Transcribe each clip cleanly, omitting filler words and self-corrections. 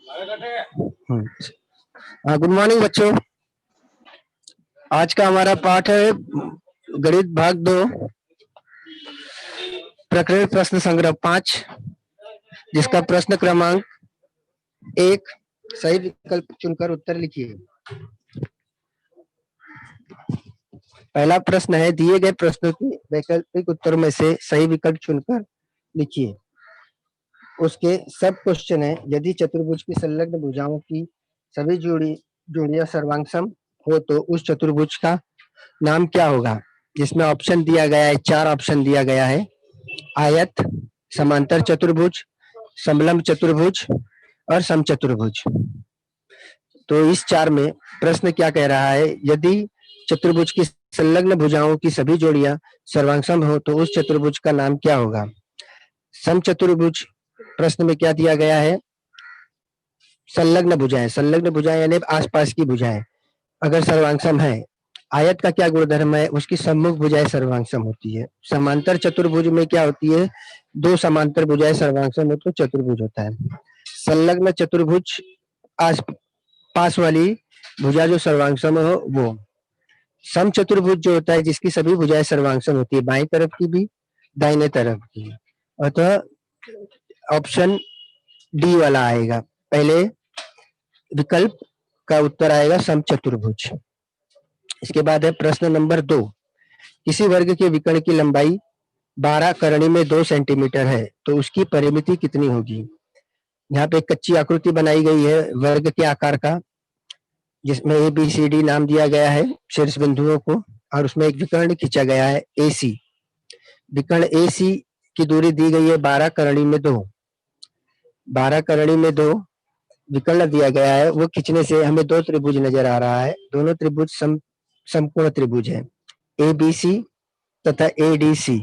हाँ, good morning बच्चों। आज का हमारा पाठ है गणित भाग 2, प्रकरण प्रश्न संग्रह 5, जिसका प्रश्न क्रमांक 1, सही विकल्प चुनकर उत्तर लिखिए। पहला प्रश्न है, दिए गए प्रश्नों की वैकल्पिक उत्तर में से सही विकल्प चुनकर लिखिए। उसके सब क्वेश्चन है, यदि चतुर्भुज की संलग्न भुजाओं की सभी जोड़ियां सर्वांगसम हो तो उस चतुर्भुज का नाम क्या होगा। जिसमें ऑप्शन दिया गया है, 4 ऑप्शन दिया गया है। आयत, समांतर चतुर्भुज, समलंब चतुर्भुज और समचतुर्भुज। तो इस 4 में प्रश्न क्या कह रहा है, यदि चतुर्भुज की संलग्न भुजाओं की सभी जोड़ियां सर्वांगसम हो तो उस चतुर्भुज का नाम क्या होगा। समचतुर्भुज प्रश्न में क्या दिया गया है, संलग्न भुजाएं यानी आसपास की भुजाएं अगर सर्वांगसम है। आयत का क्या गुणधर्म है, उसकी सम्मुख भुजाएं सर्वांगसम होती है। समांतर चतुर्भुज में क्या होती है, 2 समांतर भुजाएं सर्वांगसम हो तो चतुर्भुज होता है। संलग्न चतुर्भुज आस पास वाली भुजा जो सर्वांगसम हो वो। समचतुर्भुज जो होता है जिसकी सभी भुजाएं सर्वांगसम होती है, बाएं तरफ की भी दाहिने तरफ की। अतः ऑप्शन डी वाला आएगा, पहले विकल्प का उत्तर आएगा समचतुर्भुज। इसके बाद है प्रश्न नंबर 2, किसी वर्ग के विकर्ण की लंबाई 12 करणी में 2 सेंटीमीटर है तो उसकी परिमिति कितनी होगी। यहाँ पे एक कच्ची आकृति बनाई गई है वर्ग के आकार का, जिसमें ABCD नाम दिया गया है शीर्ष बिंदुओं को, और उसमें एक विकर्ण खींचा गया है AC। विकर्ण AC की दूरी दी गई है 12 करणी में 2। 12 करणी में 2 विकर्ण दिया गया है, वो खींचने से हमें 2 त्रिभुज नजर आ रहा है। दोनों त्रिभुज समकोण त्रिभुज है, ABC तथा ADC।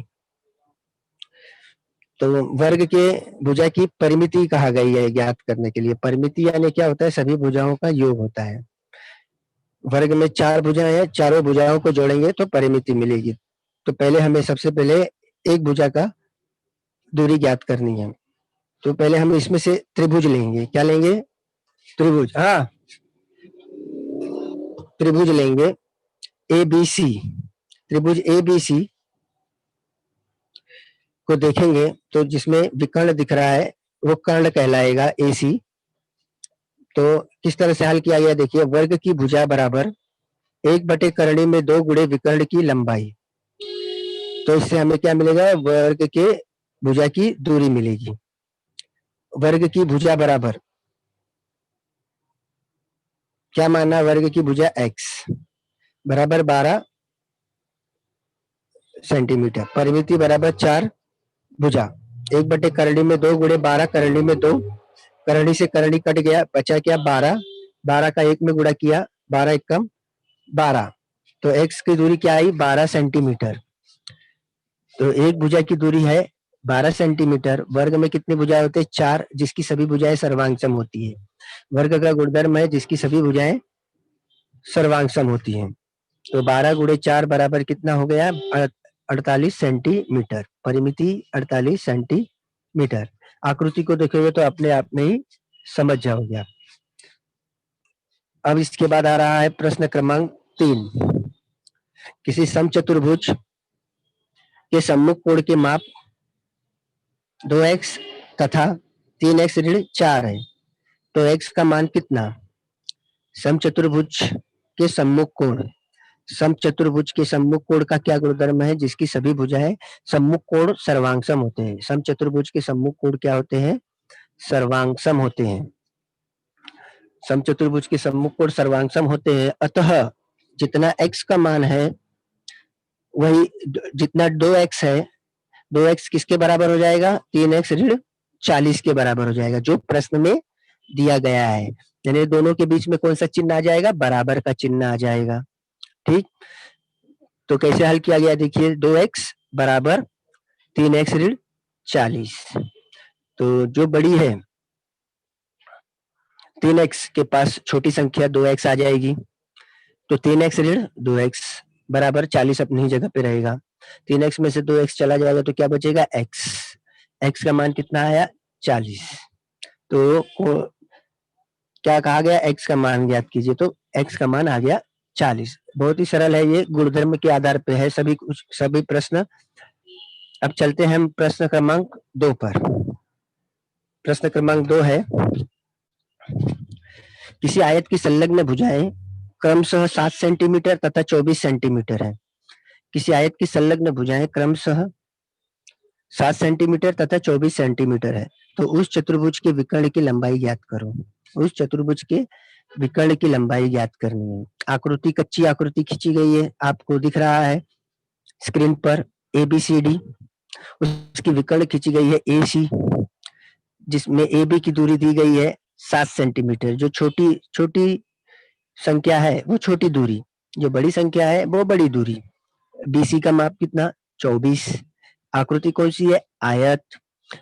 तो वर्ग के भुजा की परिमिति कहा गई है ज्ञात करने के लिए। परिमिति यानी क्या होता है, सभी भुजाओं का योग होता है। वर्ग में 4 भुजाएं हैं, चारों भुजाओं को जोड़ेंगे तो परिमिति मिलेगी। तो पहले हमें सबसे पहले एक भुजा का दूरी ज्ञात करनी है। तो पहले हम इसमें से त्रिभुज लेंगे। क्या लेंगे, त्रिभुज। हाँ, त्रिभुज लेंगे ABC। त्रिभुज ABC को देखेंगे तो जिसमें विकर्ण दिख रहा है वो कर्ण कहलाएगा AC। तो किस तरह से हल किया गया देखिए, वर्ग की भुजा बराबर 1 करणी में 2 गुणे विकर्ण की लंबाई। तो इससे हमें क्या मिलेगा, वर्ग के भुजा की दूरी मिलेगी। वर्ग की भुजा बराबर क्या माना, वर्ग की भुजा x बराबर 12 सेंटीमीटर, परिमिति बराबर 4 भुजा 1 करणी में 2 गुणे 12 करणी में 2, करणी से करणी कट गया, बचा क्या 12, 12 का 1 में गुणा किया, 12 एकम 12। तो x की दूरी क्या आई, 12 सेंटीमीटर। तो एक भुजा की दूरी है 12 सेंटीमीटर। वर्ग में कितनी भुजाएं होते हैं, 4, जिसकी सभी भुजाएं सर्वांगसम होती है। वर्ग का गुणधर्म है जिसकी सभी भुजाएं सर्वांगसम होती हैं। तो 12 गुणे 4 बराबर कितना हो गया, 48 सेंटीमीटर। परिमिति 48 सेंटीमीटर। आकृति को देखोगे तो अपने आप में ही समझ जाओगे आप। अब इसके बाद आ रहा है प्रश्न क्रमांक 3, किसी समचतुर्भुज के सम्मुख कोण के माप 2x तथा 3x ऋण 4 है तो x का मान कितना। समचतुर्भुज के सम्मुख कोण, समचतुर्भुज के सम्मुख कोण का क्या गुणधर्म है, जिसकी सभी भुजाएं सम्मुख कोण सर्वांगसम होते हैं। समचतुर्भुज के सम्मुख कोण क्या होते हैं, सर्वांगसम होते हैं। समचतुर्भुज के सम्मुख कोण सर्वांगसम होते हैं। अतः जितना x का मान है वही जितना 2x है, 2x किसके बराबर हो जाएगा, 3x ऋण 40 के बराबर हो जाएगा, जो प्रश्न में दिया गया है। यानी दोनों के बीच में कौन सा चिन्ह आ जाएगा, बराबर का चिन्ह आ जाएगा। ठीक, तो कैसे हल किया गया देखिए, 2x बराबर 3x ऋण 40। तो जो बड़ी है 3x के पास छोटी संख्या 2x आ जाएगी, तो 3x ऋण 2x बराबर 40 अपनी जगह पे रहेगा। 3x में से 2x चला जाएगा तो क्या बचेगा, x। x का मान कितना आया, 40। तो क्या कहा गया, x का मान ज्ञात कीजिए, तो x का मान आ गया 40। बहुत ही सरल है, ये गुणधर्म के आधार पे है सभी प्रश्न। अब चलते हैं हम प्रश्न क्रमांक 2 पर। प्रश्न क्रमांक 2 है, किसी आयत की संलग्न भुजाएं क्रमशः 7 सेंटीमीटर तथा 24 सेंटीमीटर है। किसी आयत की संलग्न भुजाएं क्रमशः 7 सेंटीमीटर तथा 24 सेंटीमीटर है, तो उस चतुर्भुज के विकर्ण की लंबाई ज्ञात करो। उस चतुर्भुज के विकर्ण की लंबाई ज्ञात करनी है। आकृति, कच्ची आकृति खींची गई है, आपको दिख रहा है स्क्रीन पर ABCD। उसकी विकर्ण खींची गई है AC, जिसमें AB की दूरी दी गई है 7 सेंटीमीटर। जो छोटी छोटी संख्या है वो छोटी दूरी, जो बड़ी संख्या है वो बड़ी दूरी। BC का माप कितना, 24। आकृति कौन सी है, आयत।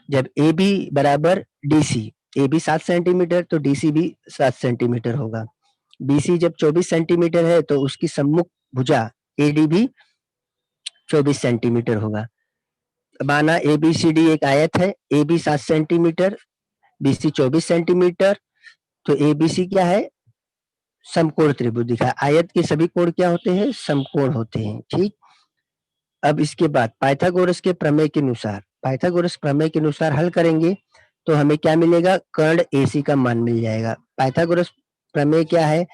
जब AB बराबर DC, AB 7 सेंटीमीटर तो DC भी 7 सेंटीमीटर होगा। BC जब 24 सेंटीमीटर है तो उसकी सम्मुख भुजा AD भी 24 सेंटीमीटर होगा। माना ABCD एक आयत है, AB 7 सेंटीमीटर, BC 24 सेंटीमीटर, तो ABC क्या है, समकोण त्रिभुज दिखा। आयत के सभी कोण क्या होते हैं, समकोण होते हैं। ठीक, अब इसके बाद पाइथागोरस के प्रमेय के अनुसार, पाइथागोरस प्रमेय के अनुसार हल करेंगे तो हमें क्या मिलेगा, कर्ण AC का मान मिल जाएगा। पाइथागोरस प्रमेय क्या है,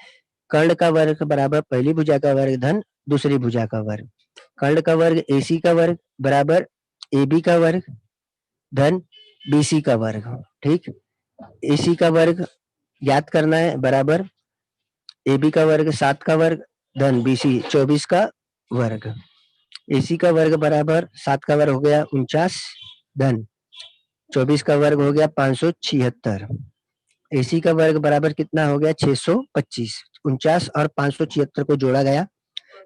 कर्ण का वर्ग बराबर पहली भुजा का वर्ग धन दूसरी भुजा का वर्ग। कर्ण का वर्ग AC का वर्ग बराबर AB का वर्ग धन BC का वर्ग। ठीक, AC का वर्ग ज्ञात करना है, बराबर AB का वर्ग 7 का वर्ग धन BC 24 का वर्ग। AC का वर्ग बराबर 7 का वर्ग हो गया 49 धन 24 का वर्ग हो गया 576। AC का वर्ग बराबर कितना हो गया 625। 49 और 576 को जोड़ा गया,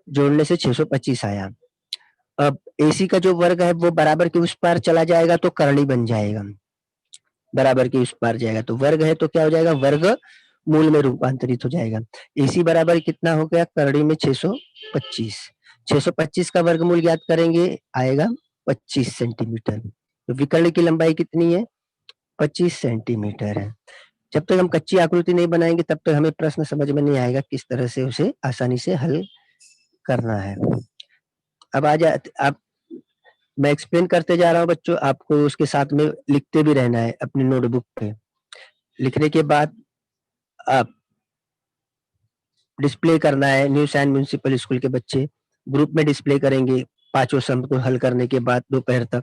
जोड़ने से 625 आया। अब AC का जो वर्ग है वो बराबर के उस पार चला जाएगा तो करणी बन जाएगा, बराबर के उस पार जाएगा तो वर्ग है तो क्या हो जाएगा, वर्ग मूल में रूपांतरित हो जाएगा। AC बराबर कितना हो गया, करणी में 625। 625 का वर्गमूल ज्ञात करेंगे, आएगा 25 सेंटीमीटर। तो विकर्ण की लंबाई कितनी है, 25 सेंटीमीटर है। जब तक हम कच्ची आकृति नहीं बनाएंगे तब तक हमें प्रश्न समझ में नहीं आएगा किस तरह से उसे आसानी से हल करना है। अब आप, मैं एक्सप्लेन करते जा रहा हूँ बच्चों, आपको उसके साथ में लिखते भी रहना है अपनी नोटबुक पे। लिखने के बाद आप डिस्प्ले करना है। न्यू साइन म्यूनिसिपल स्कूल के बच्चे ग्रुप में डिस्प्ले करेंगे 5 सम को हल करने के बाद दोपहर तक।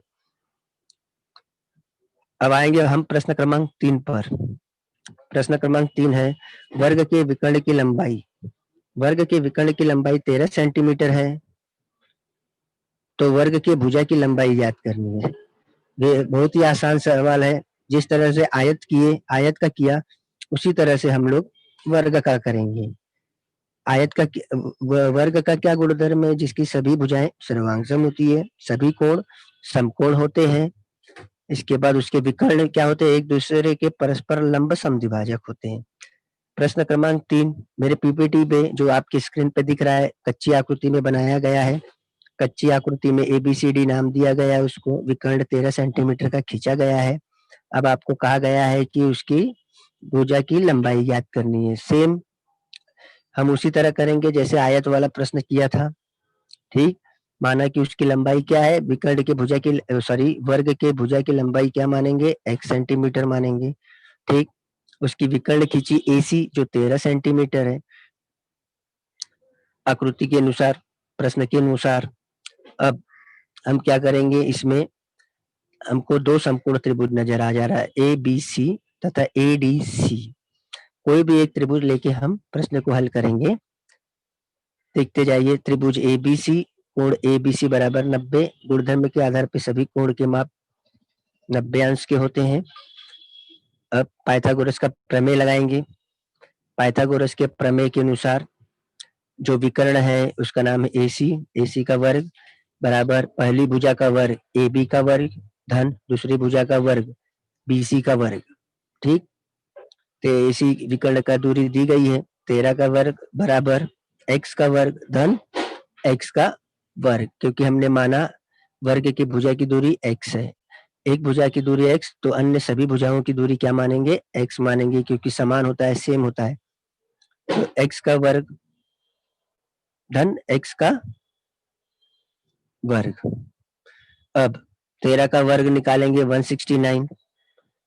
अब आएंगे हम प्रश्न क्रमांक 3 पर। प्रश्न क्रमांक 3 है, वर्ग के विकर्ण की लंबाई। वर्ग के विकर्ण की लंबाई 13 सेंटीमीटर है, तो वर्ग के भुजा की लंबाई ज्ञात करनी है। ये बहुत ही आसान सवाल है। जिस तरह से आयत का किया उसी तरह से हम लोग वर्ग का करेंगे। आयत का वर्ग का क्या गुणधर्म है, जिसकी सभी भुजाएं सर्वांगसम होती है, सभी कोण समकोण होते हैं। इसके बाद उसके विकर्ण क्या होते हैं, एक दूसरे के परस्पर लंब समद्विभाजक होते हैं। प्रश्न क्रमांक 3 मेरे PPT पे जो आपकी स्क्रीन पे दिख रहा है, कच्ची आकृति में बनाया गया है। कच्ची आकृति में ABCD नाम दिया गया है, उसको विकर्ण 13 सेंटीमीटर का खींचा गया है। अब आपको कहा गया है कि उसकी भुजा की लंबाई ज्ञात करनी है। सेम हम उसी तरह करेंगे जैसे आयत वाला प्रश्न किया था। ठीक, माना कि उसकी लंबाई क्या है, विकर्ण के भुजा की वर्ग के भुजा की लंबाई क्या मानेंगे, x सेंटीमीटर मानेंगे। ठीक, उसकी विकर्ण खींची AC जो 13 सेंटीमीटर है आकृति के अनुसार, प्रश्न के अनुसार। अब हम क्या करेंगे, इसमें हमको 2 समकोण त्रिभुज नजर आ जा रहा है, ABC तथा ADC। कोई भी एक त्रिभुज लेके हम प्रश्न को हल करेंगे। देखते जाइए, त्रिभुज ABC, कोण ABC बराबर 90। गुणधर्म के आधार पर सभी कोण के माप 90 अंश के होते हैं। अब पाइथागोरस का प्रमेय लगाएंगे। पाइथागोरस के प्रमेय के अनुसार जो विकर्ण है उसका नाम है AC का वर्ग बराबर पहली भुजा का वर्ग AB का वर्ग धन दूसरी भुजा का वर्ग BC का वर्ग। ठीक, तो AC विकर्ण का दूरी दी गई है 13 का वर्ग बराबर x का वर्ग धन x का वर्ग, क्योंकि हमने माना वर्ग की भुजा की दूरी x है। एक भुजा की दूरी x, तो अन्य सभी भुजाओं की दूरी क्या मानेंगे? x मानेंगे, क्योंकि समान होता है, सेम होता है। तो x का वर्ग धन x का वर्ग। अब 13 का वर्ग निकालेंगे 169,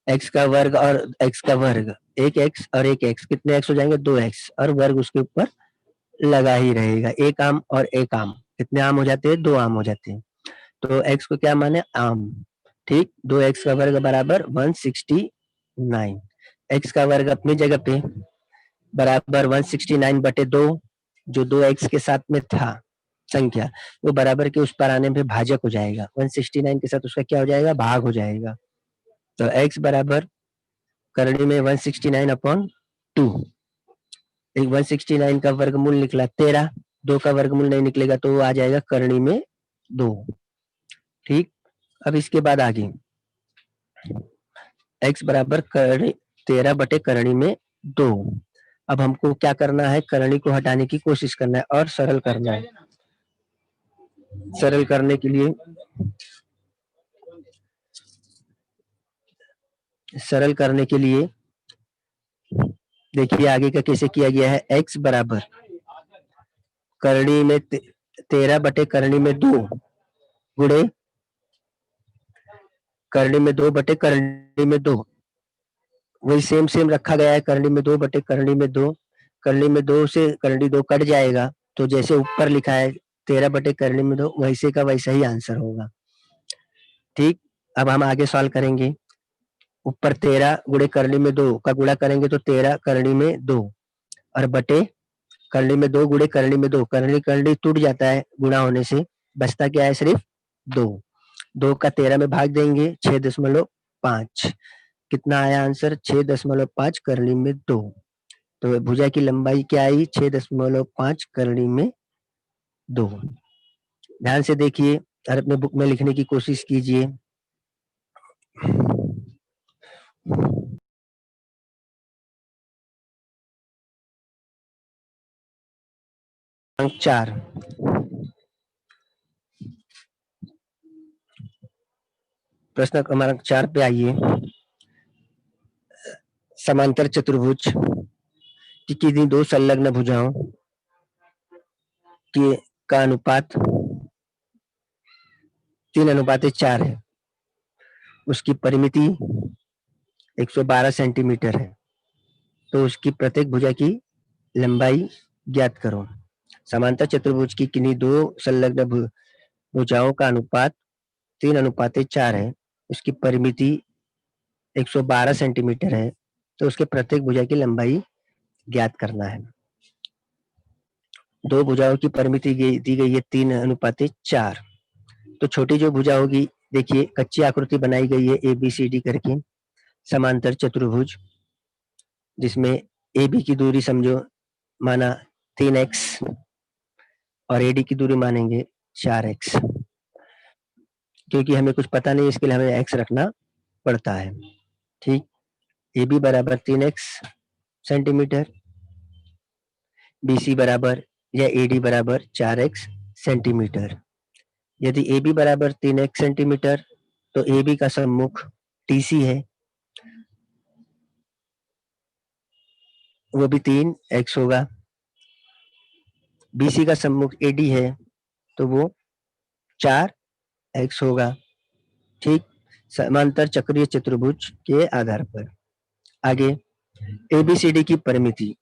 x का वर्ग और x का वर्ग, एक x और एक x, कितने x हो जाएंगे? 2x, और वर्ग उसके ऊपर लगा ही रहेगा। एक आम और एक आम, कितने आम हो जाते हैं? 2 आम हो जाते हैं। तो x को क्या माने? आम। ठीक, 2x का वर्ग बराबर 169, x का वर्ग अपनी जगह पे बराबर 169 बटे 2, जो 2x के साथ में था संख्या, वो बराबर के उस पर आने पे भाजक हो जाएगा। 169 के साथ उसका क्या हो जाएगा? भाग हो जाएगा। तो x बराबर करणी में 169 अपॉन 2, एक 169 का वर्गमूल निकला 13, 2 का वर्गमूल नहीं निकलेगा तो वो आ जाएगा करणी में 2। ठीक, अब इसके बाद आगे x बराबर करणी 13 बटे करणी में 2। अब हमको क्या करना है? करणी को हटाने की कोशिश करना है और सरल करना है। सरल करने के लिए देखिए आगे का कैसे किया गया है। x बराबर करणी में 13 बटे करणी में 2 गुणे करणी में 2 बटे करणी में 2, वही सेम सेम रखा गया है। करणी में 2 बटे करणी में 2, करणी में 2 से करणी 2 कट जाएगा, तो जैसे ऊपर लिखा है 13 बटे करणी में 2, वैसे का वैसा ही आंसर होगा। ठीक, अब हम आगे सॉल्व करेंगे। ऊपर 13 गुणे करणी में 2 का गुणा करेंगे तो 13 करणी में 2, और बटे करणी में 2 गुणे करणी में 2, करणी करणी टूट जाता है गुणा होने से, बचता क्या है? सिर्फ 2। 2 का 13 में भाग देंगे 6.5, कितना आया आंसर? 6.5 करणी में 2। तो भुजा की लंबाई क्या आई? 6.5 करणी में 2। ध्यान से देखिए और अपने बुक में लिखने की कोशिश कीजिए। अंक 4, प्रश्न क्रमांक 4 पे आइए। समांतर चतुर्भुज की किन्हीं दो संलग्न भुजाओं के का अनुपात 3:4 है। उसकी परिमिति 112 सेंटीमीटर है, तो उसकी प्रत्येक भुजा की लंबाई ज्ञात करो। समांतर चतुर्भुज की किन्हीं दो संलग्न भुजाओं का अनुपात 3:4 है, उसकी परिमिति 112 सेंटीमीटर है, तो उसके प्रत्येक भुजा की लंबाई ज्ञात करना है। दो भुजाओं की परिमिति दी गई है 3:4, तो छोटी जो भुजा होगी, देखिए कच्ची आकृति बनाई गई है ABCD करके समांतर चतुर्भुज, जिसमें AB की दूरी समझो माना 3x और AD की दूरी मानेंगे 4x, क्योंकि हमें कुछ पता नहीं इसके लिए हमें x रखना पड़ता है। ठीक, AB बराबर 3x सेंटीमीटर, BC बराबर या AD बराबर 4x सेंटीमीटर। यदि AB बराबर 3x सेंटीमीटर तो AB का सम्मुख TC है, वो भी 3x होगा। BC का सम्मुख AD है तो वो 4x होगा। ठीक, समांतर चक्रीय चतुर्भुज के आधार पर। आगे ABCD की परिमिति,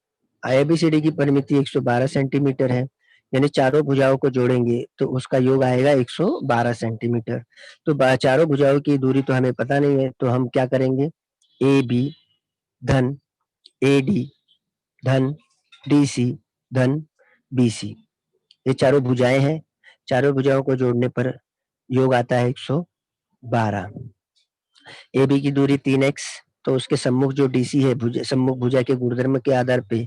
ABCD की परिमिति 112 सेंटीमीटर है, यानी चारों भुजाओं को जोड़ेंगे तो उसका योग आएगा 112 सेंटीमीटर। तो चारों भुजाओं की दूरी तो हमें पता नहीं है, तो हम क्या करेंगे? AB धन AD धन DC धन BC, ये चारों भुजाएं हैं, चारों भुजाओं को जोड़ने पर योग आता है 112। AB की दूरी 3x, तो उसके सम्मुख जो DC है सम्मुख भुजा के गुणधर्म के आधार पे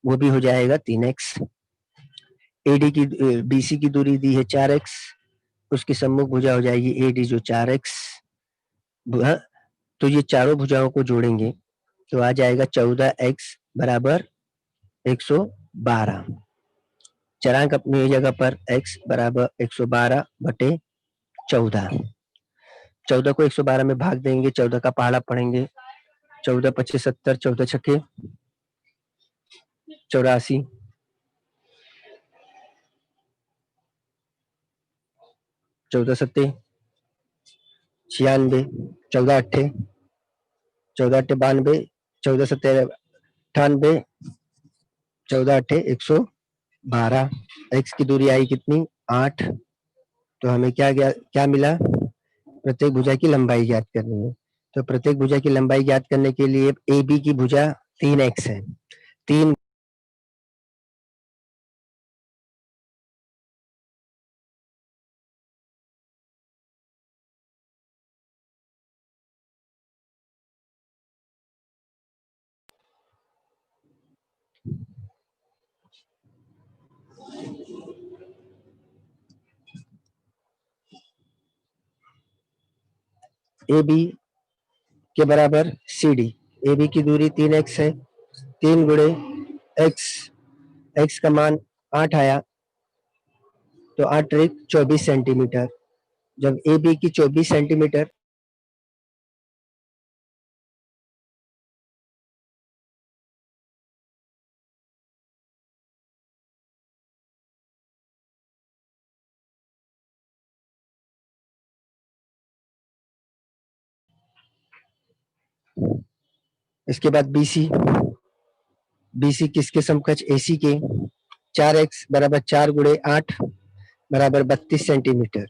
वो भी हो जाएगा 3x। AD की BC की दूरी दी है 4x, उसकी सम्मुख भुजा हो जाएगी AD जो 4x। तो ये चारों भुजाओं को जोड़ेंगे तो आ जाएगा 14x बराबर 112। चरांक अपनी जगह पर x बराबर 112 बटे 14। 14 को 112 में भाग देंगे, 14 का पहाड़ा पढ़ेंगे, 14 पच्चीस 70, 14 छक्के 84, 14 सत्ते 96, 14 अट्ठे 92, 14 सत्ते 98, 14 अट्ठे 112। एक्स की दूरी आई कितनी 8। तो हमें क्या मिला, प्रत्येक भुजा की लंबाई ज्ञात करनी है। तो प्रत्येक भुजा की लंबाई ज्ञात करने के लिए ए बी की भुजा 3x है, 3 ए बी के बराबर सी डी। ए बी की दूरी 3x है, 3 गुणे x, x का मान 8 आया, तो 8 त्रिक 24 सेंटीमीटर। जब ए बी की 24 सेंटीमीटर इसके बाद बीसी, बीसी किसके समकक्ष एसी के, 4x बराबर 4 गुणे 8 बराबर 32 सेंटीमीटर।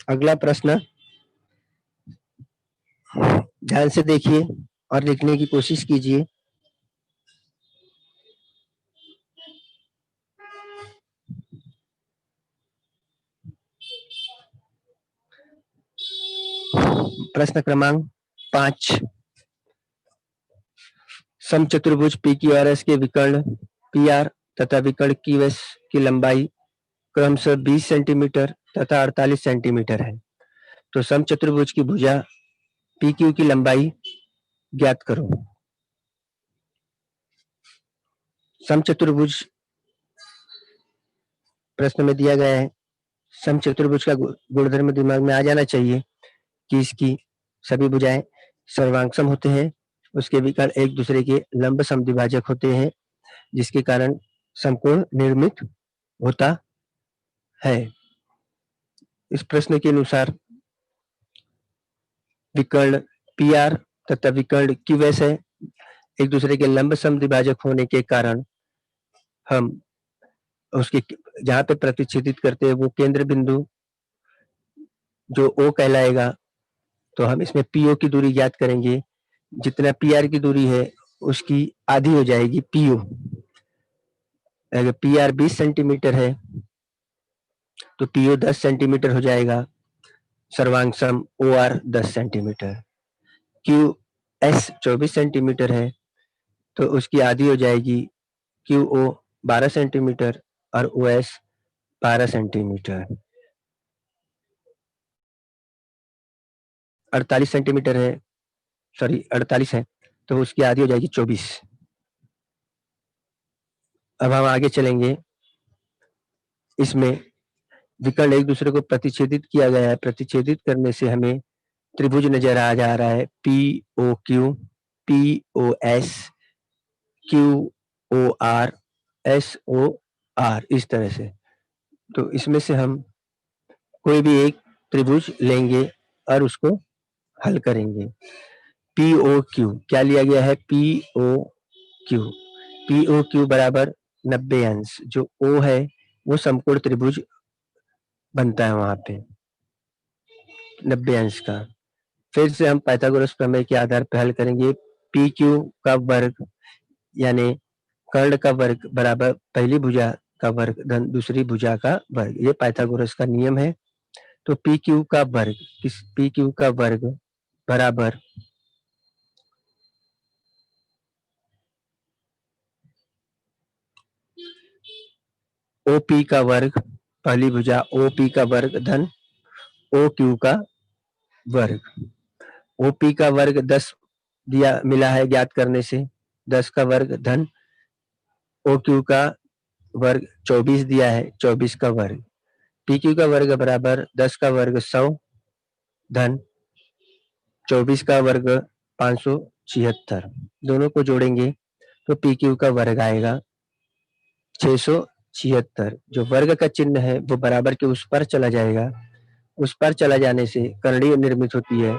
अगला प्रश्न ध्यान से देखिए और लिखने की कोशिश कीजिए। प्रश्न क्रमांक 5, समचतुर्भुज पी क्यू आर एस के विकर्ण पी आर तथा विकर्ण क्यू एस की लंबाई क्रमशः 20 सेंटीमीटर तथा 48 सेंटीमीटर है। तो समचतुर्भुज की भुजा पी क्यू की लंबाई ज्ञात करो। समचतुर्भुज प्रश्न में दिया गया है, समचतुर्भुज का गुणधर्म दिमाग में आ जाना चाहिए कि इसकी सभी भुजाएं सर्वांगसम होते हैं, उसके विकर्ण एक दूसरे के लंब समद्विभाजक होते हैं, जिसके कारण समकोण निर्मित होता है। इस प्रश्न के अनुसार विकर्ण पी आर तथा विकर्ण क्यू एस है, एक दूसरे के लंब समद्विभाजक होने के कारण हम उसके जहां पे प्रतिच्छेदित करते हैं वो केंद्र बिंदु जो ओ कहलाएगा, तो हम इसमें पीओ की दूरी ज्ञात करेंगे। जितना पी आर की दूरी है उसकी आधी हो जाएगी पीओ। अगर पी आर 20 सेंटीमीटर है तो पीओ 10 सेंटीमीटर हो जाएगा, सर्वांग सम O R 10 centimetre. Q S 24 centimetre है तो उसकी आधी हो जाएगी क्यू ओ 12 सेंटीमीटर और ओ एस 12 सेंटीमीटर। 48 सेंटीमीटर है, सॉरी 48 है तो उसकी आधी हो जाएगी 24। अब हम आगे चलेंगे, इसमें विकर्ण एक दूसरे को प्रतिच्छेदित किया गया है, प्रतिच्छेदित करने से हमें त्रिभुज नजर आ जा रहा है P O Q, P O S, Q O R, S O R, इस तरह से। तो इसमें से हम कोई भी एक त्रिभुज लेंगे और उसको हल करेंगे। पी ओ क्यू क्या लिया गया है, P O Q, P O Q बराबर 90 अंश, जो ओ है वो समकोण त्रिभुज बनता है वहां पे 90 अंश का। फिर से हम पाइथागोरस प्रमेय के आधार पर हल करेंगे। पी क्यू का वर्ग यानी कर्ण का वर्ग बराबर पहली भुजा का वर्ग धन दूसरी भुजा का वर्ग, ये पाइथागोरस का नियम है। तो पी क्यू का वर्ग, पी क्यू का वर्ग बराबर ओपी का वर्ग, पहली भुजा ओपी का वर्ग धन ओ क्यू का वर्ग। ओपी का वर्ग 10 दिया मिला है ज्ञात करने से, 10 का वर्ग धन ओ क्यू का वर्ग 24 दिया है, 24 का वर्ग, पी क्यू का वर्ग बराबर 10 का वर्ग 100 धन 24 का वर्ग 576, दोनों को जोड़ेंगे तो पी क्यू का वर्ग आएगा 676। जो वर्ग का चिन्ह है वो बराबर के उस पर चला जाएगा, उस पर चला जाने से करणीय निर्मित होती है,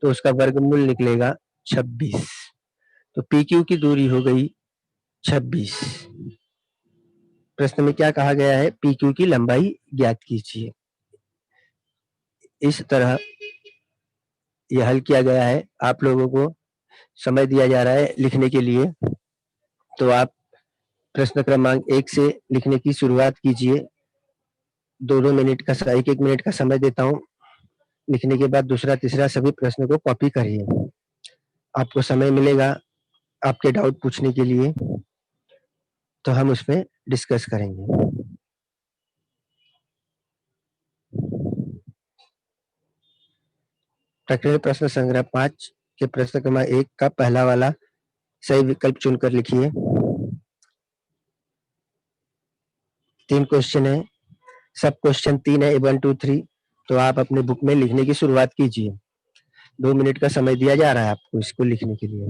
तो उसका वर्गमूल निकलेगा 26। तो पी क्यू की दूरी हो गई 26। प्रश्न में क्या कहा गया है, पी क्यू की लंबाई ज्ञात कीजिए। इस तरह यह हल किया गया है। आप लोगों को समय दिया जा रहा है लिखने के लिए, तो आप प्रश्न क्रमांक 1 से लिखने की शुरुआत कीजिए। 2-2 मिनट का 1-1 मिनट का समय देता हूँ। लिखने के बाद दूसरा तीसरा सभी प्रश्नों को कॉपी करिए। आपको समय मिलेगा आपके डाउट पूछने के लिए, तो हम उसमें डिस्कस करेंगे। प्रकृति प्रश्न संग्रह 5 के प्रश्न क्रमांक 1 का पहला वाला सही विकल्प चुनकर लिखिए। 3 क्वेश्चन है, सब क्वेश्चन 3 है, 1 2 3। तो आप अपने बुक में लिखने की शुरुआत कीजिए। 2 मिनट का समय दिया जा रहा है आपको इसको लिखने के लिए।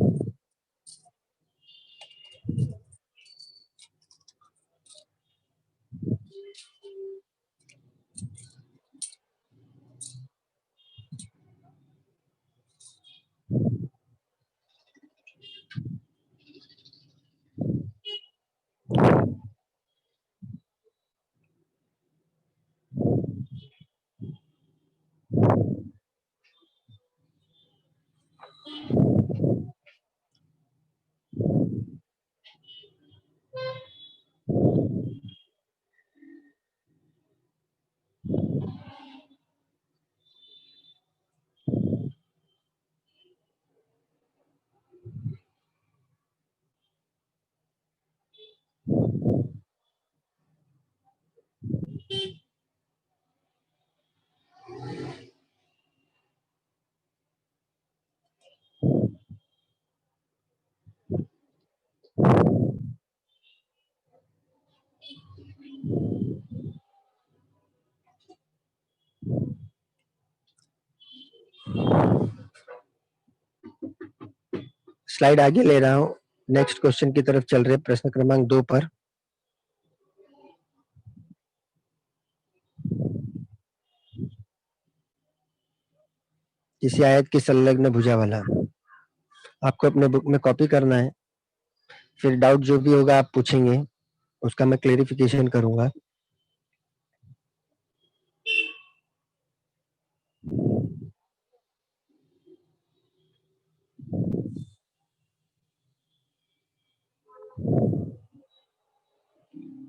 स्लाइड आगे ले रहा हूँ। नेक्स्ट क्वेश्चन की तरफ चल रहे प्रश्न क्रमांक 2 पर। किसी आयत की संलग्न भुजा वाला आपको अपने बुक में कॉपी करना है। फिर डाउट जो भी होगा आप पूछेंगे, उसका मैं क्लेरिफिकेशन करूंगा।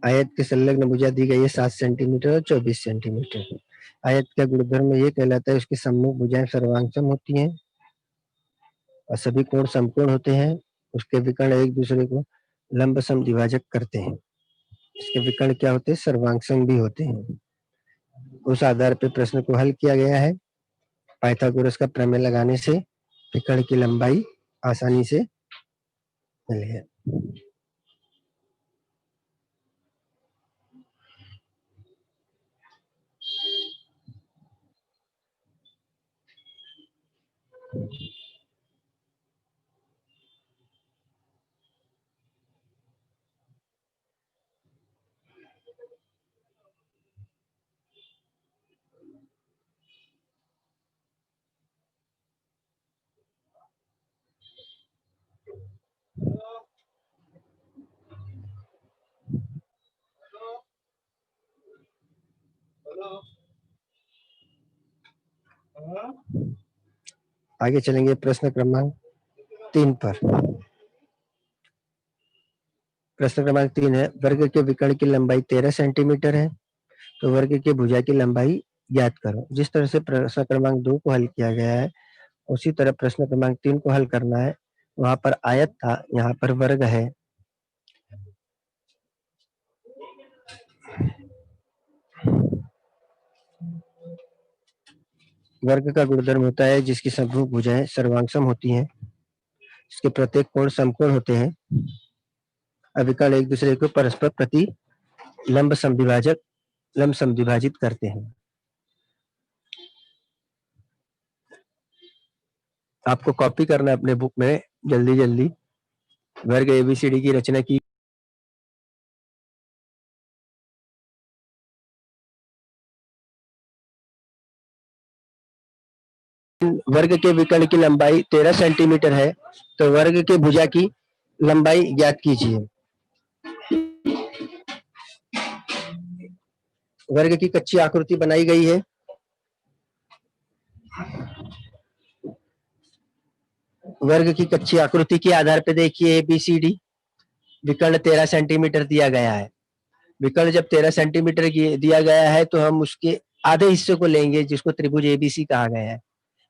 आयत की संलग्न भुजा दी गई है 7 सेंटीमीटर और 24 सेंटीमीटर। आयत का गुणधर्म ये कहलाता है उसकी सम्मुख भुजाएं सर्वांगसम होती हैं और सभी कोण समकोण होते हैं। उसके विकर्ण एक दूसरे को लंब समद्विभाजक करते हैं। इसके विकर्ण क्या होते हैं, सर्वांगसम भी होते हैं। उस आधार पर प्रश्न को हल किया गया है। पाइथागोरस का प्रमेय लगाने से विकर्ण की लंबाई आसानी से मिली है। आगे चलेंगे प्रश्न क्रमांक 3 पर। प्रश्न क्रमांक 3 है, वर्ग के विकर्ण की लंबाई 13 सेंटीमीटर है, तो वर्ग के भुजा की लंबाई ज्ञात करो। जिस तरह से प्रश्न क्रमांक 2 को हल किया गया है, उसी तरह प्रश्न क्रमांक 3 को हल करना है। वहां पर आयत था, यहाँ पर वर्ग है। वर्ग का गुणधर्म होता है जिसकी सम्मुख भुजाएं सर्वांगसम होती हैं, इसके प्रत्येक कोण समकोण होते हैं, अविकर्ण एक दूसरे को परस्पर प्रति लंब समद्विभाजित करते हैं। आपको कॉपी करना है अपने बुक में जल्दी जल्दी। वर्ग एबीसीडी की रचना की वर्ग के विकर्ण की लंबाई 13 सेंटीमीटर है, तो वर्ग के भुजा की लंबाई ज्ञात कीजिए। वर्ग की कच्ची आकृति बनाई गई है। वर्ग की कच्ची आकृति के आधार पे देखिए एबीसीडी विकर्ण 13 सेंटीमीटर दिया गया है। विकर्ण जब 13 सेंटीमीटर दिया गया है तो हम उसके आधे हिस्से को लेंगे जिसको त्रिभुज एबीसी कहा गया है,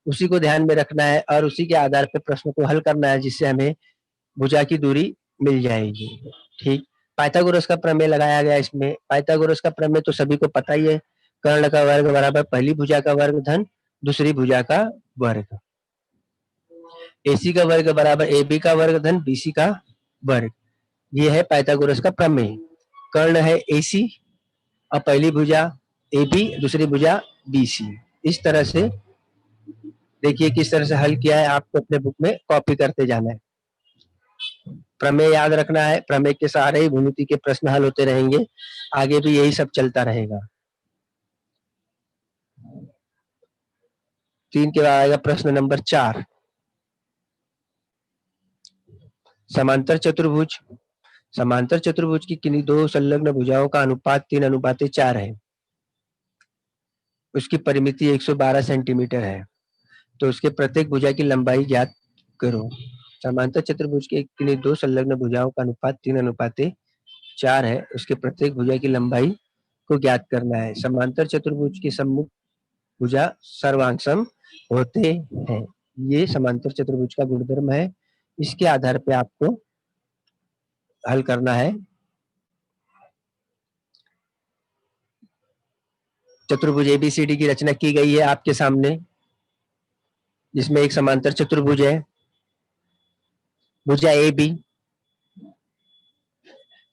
उसी को ध्यान में रखना है और उसी के आधार पर प्रश्न को हल करना है, जिससे हमें भुजा की दूरी मिल जाएगी। ठीक, पाइथागोरस का प्रमेय लगाया गया इसमें। पाइथागोरस का प्रमेय तो सभी को पता ही है, कर्ण का वर्ग बराबर पहली भुजा का वर्ग धन दूसरी भुजा का वर्ग। एसी का वर्ग बराबर एबी का वर्ग धन बीसी का वर्ग। ये है पाइथागोरस का प्रमेय। कर्ण है एसी और पहली भुजा एबी, दूसरी भुजा बीसी। इस तरह से देखिए किस तरह से हल किया है, आपको अपने बुक में कॉपी करते जाना है। प्रमेय याद रखना है, प्रमेय के सहारे ही भूमिति के प्रश्न हल होते रहेंगे, आगे भी यही सब चलता रहेगा। 3 के बाद आएगा प्रश्न नंबर 4। समांतर चतुर्भुज। समांतर चतुर्भुज की किन्हीं दो संलग्न भुजाओं का अनुपात 3:4 है। उसकी परिमिति 112 सेंटीमीटर है, तो उसके प्रत्येक भुजा की लंबाई ज्ञात करो। समांतर चतुर्भुज के किन्हीं दो संलग्न भुजाओं का अनुपात 3:4 है, उसके प्रत्येक भुजा की लंबाई को ज्ञात करना है। समांतर चतुर्भुज के सम्मुख भुजा सर्वांगसम होते हैं। ये समांतर चतुर्भुज का गुणधर्म है, इसके आधार पे आपको हल करना है। चतुर्भुज एबीसीडी की रचना की गई है आपके सामने, जिसमें एक समांतर चतुर्भुज है, भुजा ए बी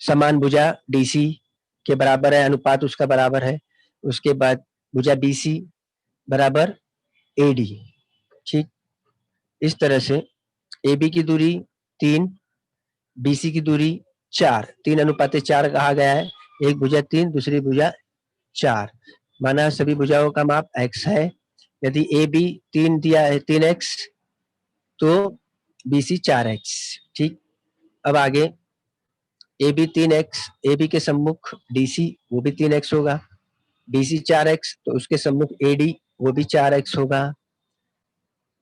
समान भुजा डीसी के बराबर है, अनुपात उसका बराबर है। उसके बाद भुजा बीसी बराबर एडी। ठीक, इस तरह से एबी की दूरी 3, बीसी की दूरी 4, 3:4 कहा गया है। एक भुजा 3, दूसरी भुजा 4, माना सभी भुजाओं का माप x है। यदि ए बी 3 दिया है 3x, तो बीसी 4x। ठीक, अब आगे A B 3x, A B के सम्मुख डीसी वो भी 3x होगा, डीसी 4x, तो उसके सम्मुख एडी वो भी 4x होगा।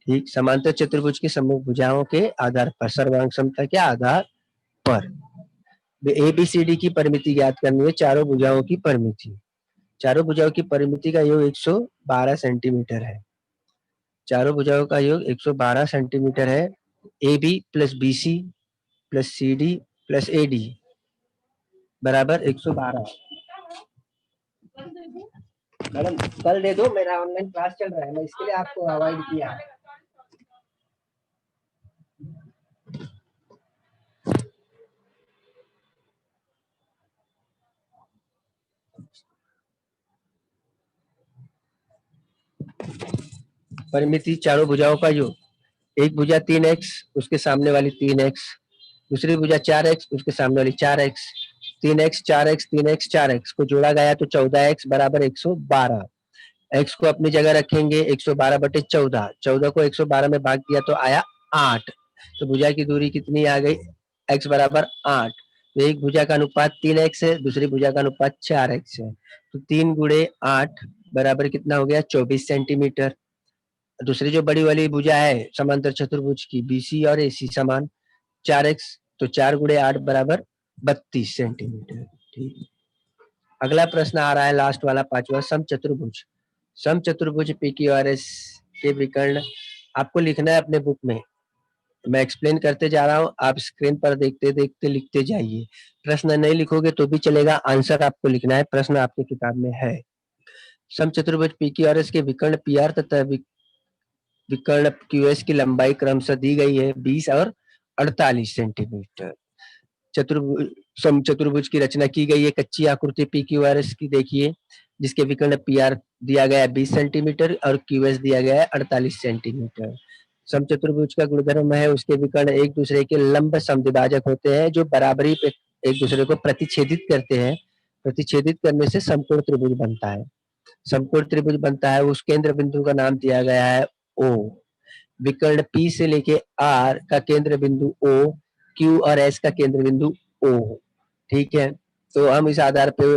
ठीक, समांतर चतुर्भुज के सम्मुख भुजाओं के आधार पर, सर्वांग समता के आधार पर एबीसीडी की परिमिति ज्ञात करनी है। चारों भुजाओं की परिमिति, चारों भुजाओं की परिमिति का योग 112 सेंटीमीटर है। चारों भुजाओं का योग 112 सेंटीमीटर है। A B plus B C plus C D plus A D बराबर 112। मैडम कल दे दो, मेरा ऑनलाइन क्लास चल रहा है, मैं इसके लिए आपको अवॉइड किया है। परिमिति चारों भुजाओं का योग, एक भुजा 3x, उसके सामने वाली 3x, दूसरी भुजा 4x, उसके सामने वाली 4x, 3x 4x 3x 4x को जोड़ा गया तो 14x बराबर 112। x को अपनी जगह रखेंगे, 112/14, 14 को 112 में भाग दिया तो आया 8, तो भुजा की दूरी कितनी आ गई, x बराबर 8। तो एक भुजा का अनुपात 3x है, दूसरी भुजा का अनुपात 4x है, तो 3 गुणे 8 बराबर कितना हो गया, 24 सेंटीमीटर। दूसरी जो बड़ी वाली भुजा है समांतर चतुर्भुज की, बीसी और एसी समान 4x, तो 4 गुणे 8 बराबर 32 सेंटीमीटर। ठीक, अगला प्रश्न आ रहा है लास्ट वाला, पांचवा, समचतुर्भुज। समचतुर्भुज पी क्यू आर एस के विकर्ण आपको लिखना है अपने बुक में। मैं एक्सप्लेन करते जा रहा हूँ, आप स्क्रीन पर देखते देखते लिखते जाइए। प्रश्न नहीं लिखोगे तो भी चलेगा, आंसर आपको लिखना है, प्रश्न आपकी किताब में है। समचतुर्भुज पी क्यू आर एस के विकर्ण पी आर तथा विकर्ण क्यू एस की लंबाई क्रमशः दी गई है 20 और 48 सेंटीमीटर। चतुर्भुज समचतुर्भुज की रचना की गई है। कच्ची आकृति पी क्यू आर एस की देखिए, जिसके विकर्ण पी आर दिया गया है 20 सेंटीमीटर और क्यू एस दिया गया है 48 सेंटीमीटर। समचतुर्भुज का गुणधर्म है उसके विकर्ण एक दूसरे के लंब समद्विभाजक होते हैं जो बराबरी पे एक दूसरे को प्रतिच्छेदित करते हैं। प्रतिच्छेदित करने से समकोण त्रिभुज बनता है। समकोण त्रिभुज बनता है, उस केंद्र बिंदु का नाम दिया गया है ओ। विकर्ण P से लेके R का केंद्र बिंदु O, Q और S का केंद्र बिंदु O। ठीक है, तो हम इस आधार पे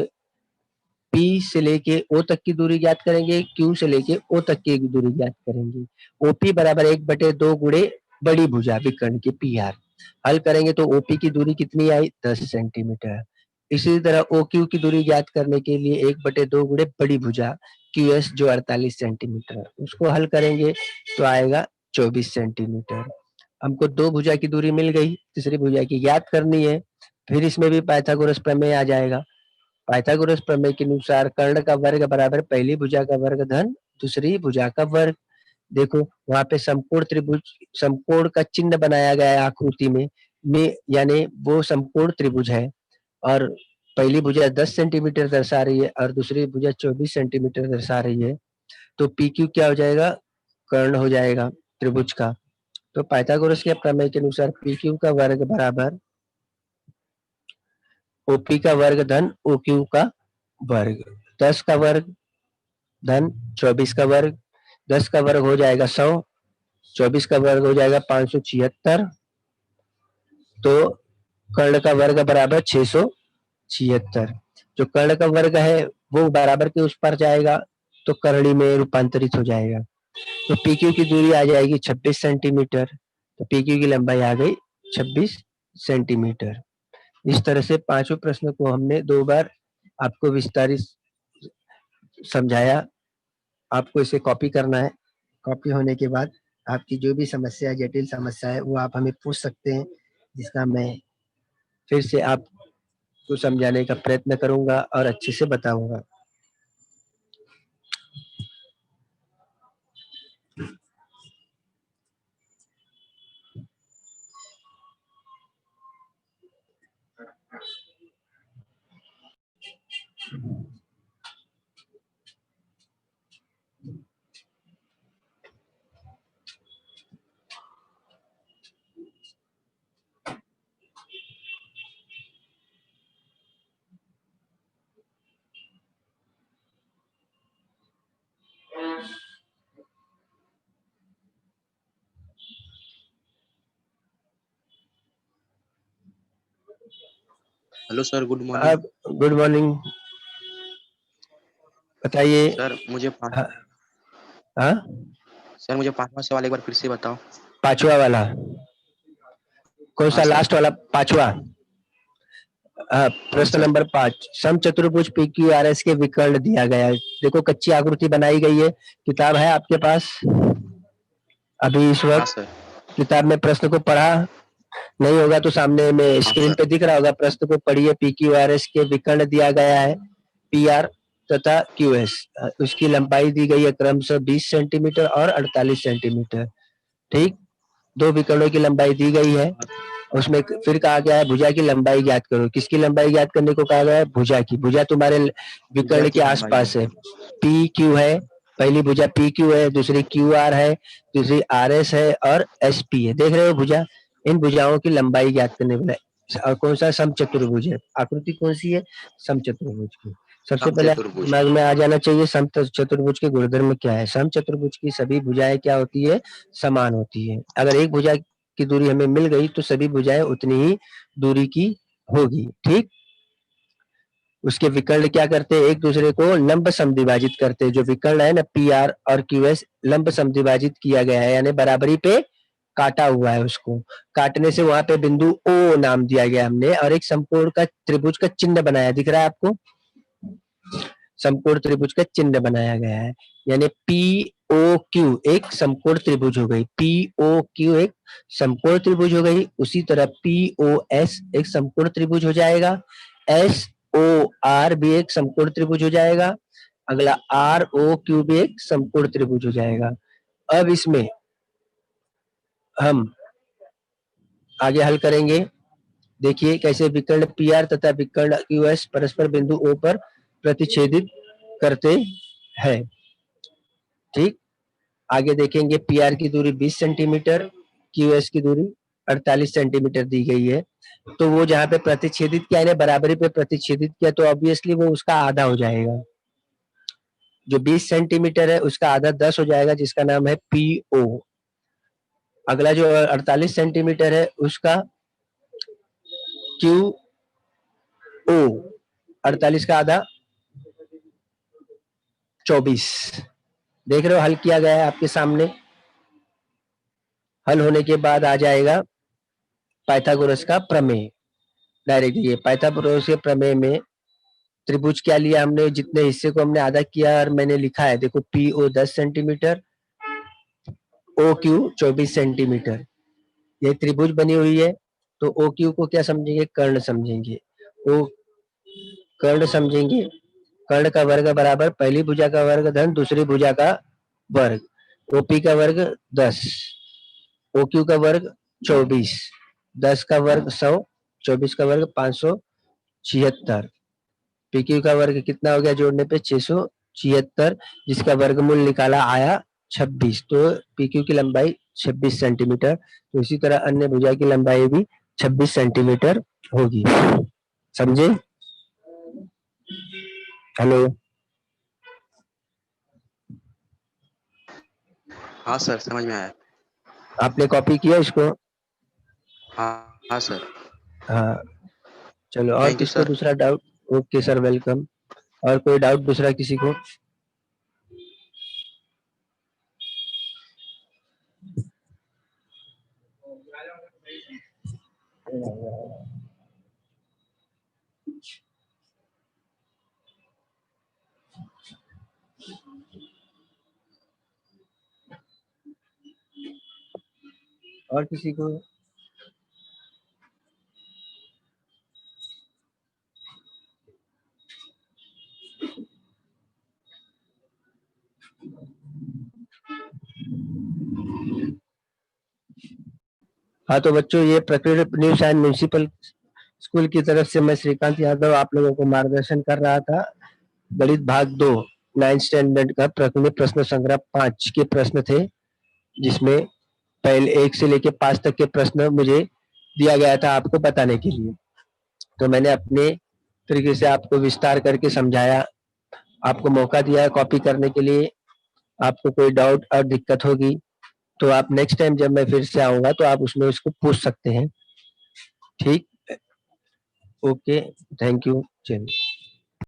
P से लेके O तक की दूरी ज्ञात करेंगे, Q से लेके O तक की दूरी ज्ञात करेंगे। OP बराबर 1/2 गुणे बड़ी भुजा विकर्ण की PR। हल करेंगे तो OP की दूरी कितनी आई? 10 सेंटीमीटर। इसी तरह OQ की दूरी ज्ञात करने के लिए 1/2 गुणे बड़ी भुजा QS जो 48 सेंटीमीटर, उसको हल करेंगे तो आएगा 24 सेंटीमीटर। हमको दो भुजा की दूरी मिल गई, तीसरी भुजा की ज्ञात करनी है। फिर इसमें भी पाइथागोरस प्रमेय आ जाएगा। पाइथागोरस प्रमेय के अनुसार कर्ण का वर्ग बराबर पहली भुजा का वर्ग धन दूसरी भुजा का वर्ग। देखो वहां पे समकोण त्रिभुज, समकोण का चिन्ह बनाया गया है आकृति में यानी वो समकोण त्रिभुज है और पहली भुजा 10 सेंटीमीटर दर्शा रही है और दूसरी भुजा 24 सेंटीमीटर दर्शा रही है। तो पी क्यू क्या हो जाएगा? कर्ण हो जाएगा त्रिभुज का। तो पाइथागोरस के प्रमेय के अनुसार पी क्यू का वर्ग बराबर ओपी का वर्ग धन ओक्यू का वर्ग। 10 का वर्ग धन 24 का वर्ग, 10 का वर्ग हो जाएगा 100, 24 का वर्ग हो जाएगा 576। तो कर्ण का वर्ग बराबर 676। जो कर्ण का वर्ग है वो बराबर के उस पर जाएगा तो करणी में रूपांतरित हो जाएगा। तो पीक्यू की दूरी आ जाएगी 26 सेंटीमीटर। तो पीक्यू की लंबाई आ गई 26 सेंटीमीटर। इस तरह से पांचों प्रश्न को हमने 2 बार आपको विस्तारित समझाया। आपको इसे कॉपी करना है। कॉपी होने के बाद आपकी जो भी समस्या, जटिल समस्या है वो आप हमें पूछ सकते हैं, जिसका मैं फिर से आपको समझाने का प्रयत्न करूंगा और अच्छे से बताऊंगा। Hello sir, good morning. Good morning, बताइए। सर मुझे हाँ हाँ, सर मुझे पांचवा सवाल एक बार फिर से बताओ। पांचवा वाला कौन सा? हाँ सर। लास्ट वाला पांचवा। हाँ प्रश्न सर। नंबर 5, समचतुर्भुज पी क्यू आर एस के विकर्ण दिया गया है। देखो कच्ची आकृति बनाई गई है, किताब है आपके पास अभी इस हाँ वक्त? सर। किताब में प्रश्न को पढ़ा नहीं होगा तो सामने में हाँ स्क्रीन सर। पे दिख रहा होगा, प्रश्न को पढ़िए। पी क्यू आर एस के विकर्ण दिया गया है पी आर तथा क्यू एस। उसकी लंबाई दी गई है क्रमशः 20 सेंटीमीटर और 48 सेंटीमीटर। ठीक, दो विकर्णों की लंबाई दी गई है। उसमें फिर कहा गया है भुजा की लंबाई ज्ञात करो। किसकी लंबाई ज्ञात करने को कहा गया है? भुजा की। भुजा तुम्हारे भुजा विकर्ण की के लंबाई आसपास है। पी क्यू है, पहली भुजा पी क्यू है, दूसरी क्यू आर है, दूसरी आर एस है और एस पी है। देख रहे हो भुजा? इन भुजाओं की लंबाई ज्ञात करने वाला और कौन सा? समचतुर्भुज है। आकृति कौन सी है? समचतुर्भुज की। सबसे पहले समचतुर्भुज। दिमाग में आ जाना चाहिए समचतुर्भुज के गुणधर्म क्या है। समचतुर्भुज की सभी भुजाएं क्या होती है? समान होती है। अगर एक भुजा की दूरी हमें मिल गई तो सभी भुजाएं उतनी ही दूरी की होगी। ठीक, उसके विकर्ण क्या करते हैं? एक दूसरे को लंब समद्विभाजित करते हैं। जो विकर्ण है ना पी आर और क्यू एस, लंब समद्विभाजित किया गया है यानी बराबरी पे काटा हुआ है। उसको काटने से वहां पे बिंदु ओ नाम दिया गया हमने और एक समकोण का त्रिभुज का चिन्ह बनाया। दिख रहा है आपको? समकोण त्रिभुज का चिन्ह बनाया गया है यानी पी ओ क्यू एक समकोण त्रिभुज हो गई। पी ओ क्यू एक समकोण त्रिभुज हो गई। उसी तरह पी ओ एस एक समकोण त्रिभुज हो जाएगा। एस ओ आर भी एक समकोण त्रिभुज हो जाएगा। अगला आर ओ क्यू भी एक समकोण त्रिभुज हो जाएगा। अब इसमें हम आगे हल करेंगे। देखिए कैसे विकर्ण PR तथा विकर्ण QS परस्पर बिंदु O पर प्रतिच्छेदित करते हैं। ठीक, आगे देखेंगे PR की दूरी 20 सेंटीमीटर, QS की दूरी 48 सेंटीमीटर दी गई है। तो वो जहाँ पे प्रतिच्छेदित किया है, बराबरी पे प्रतिच्छेदित किया, तो ऑब्वियसली वो उसका आधा हो जाएगा। जो 20 सेंटीमीटर है उसका आधा 10 हो जाएगा, जिसका नाम है PO। अगला जो 48 सेंटीमीटर है उसका QO, 48 का आधा 24। देख रहे हो, हल किया गया है आपके सामने। हल होने के बाद आ जाएगा पाइथागोरस का प्रमेय। डायरेक्ट ये पाइथागोरस के प्रमेय में त्रिभुज क्या लिया हमने, जितने हिस्से को हमने आधा किया और मैंने लिखा है, देखो PO 10 सेंटीमीटर, OQ 24 सेंटीमीटर। ये त्रिभुज बनी हुई है, तो OQ को क्या समझेंगे, कर्ण समझेंगे। O कर्ण समझेंगे। कर्ण का वर्ग बराबर पहली भुजा का वर्ग धन दूसरी भुजा का वर्ग। OP का वर्ग 10, OQ का वर्ग 24, 10 का वर्ग 100, 24 का वर्ग 576। PQ का वर्ग कितना हो गया जोड़ने पे 676, जिसका वर्गमूल निकाला आया 26। तो PQ की लंबाई 26 सेंटीमीटर। तो इसी तरह अन्य भुजा की लंबाई भी 26 सेंटीमीटर होगी। समझे? हेलो, हाँ सर, समझ में आया। आपने कॉपी किया इसको? हाँ हाँ सर। हाँ, चलो। और थैंक यू किसको सर। दूसरा डाउट? Okay sir, welcome. और कोई डाउट दूसरा किसी को? और किसी को? हाँ तो बच्चों, ये प्रकृति न्यू साइंस म्यूनिसिपल स्कूल की तरफ से मैं श्रीकांत यादव आप लोगों को मार्गदर्शन कर रहा था। गणित भाग 2 9th स्टैंडर्ड का प्राथमिक प्रश्न संग्रह 5 के प्रश्न थे, जिसमें पहले 1 से लेकर 5 तक के प्रश्न मुझे दिया गया था आपको बताने के लिए। तो मैंने अपने तरीके से आपको विस्तार करके समझाया, आपको मौका दिया कॉपी करने के लिए। आपको कोई डाउट और दिक्कत होगी तो आप नेक्स्ट टाइम जब मैं फिर से आऊंगा तो आप उसमें उसको पूछ सकते हैं। ठीक, ओके, थैंक यू। चलिए।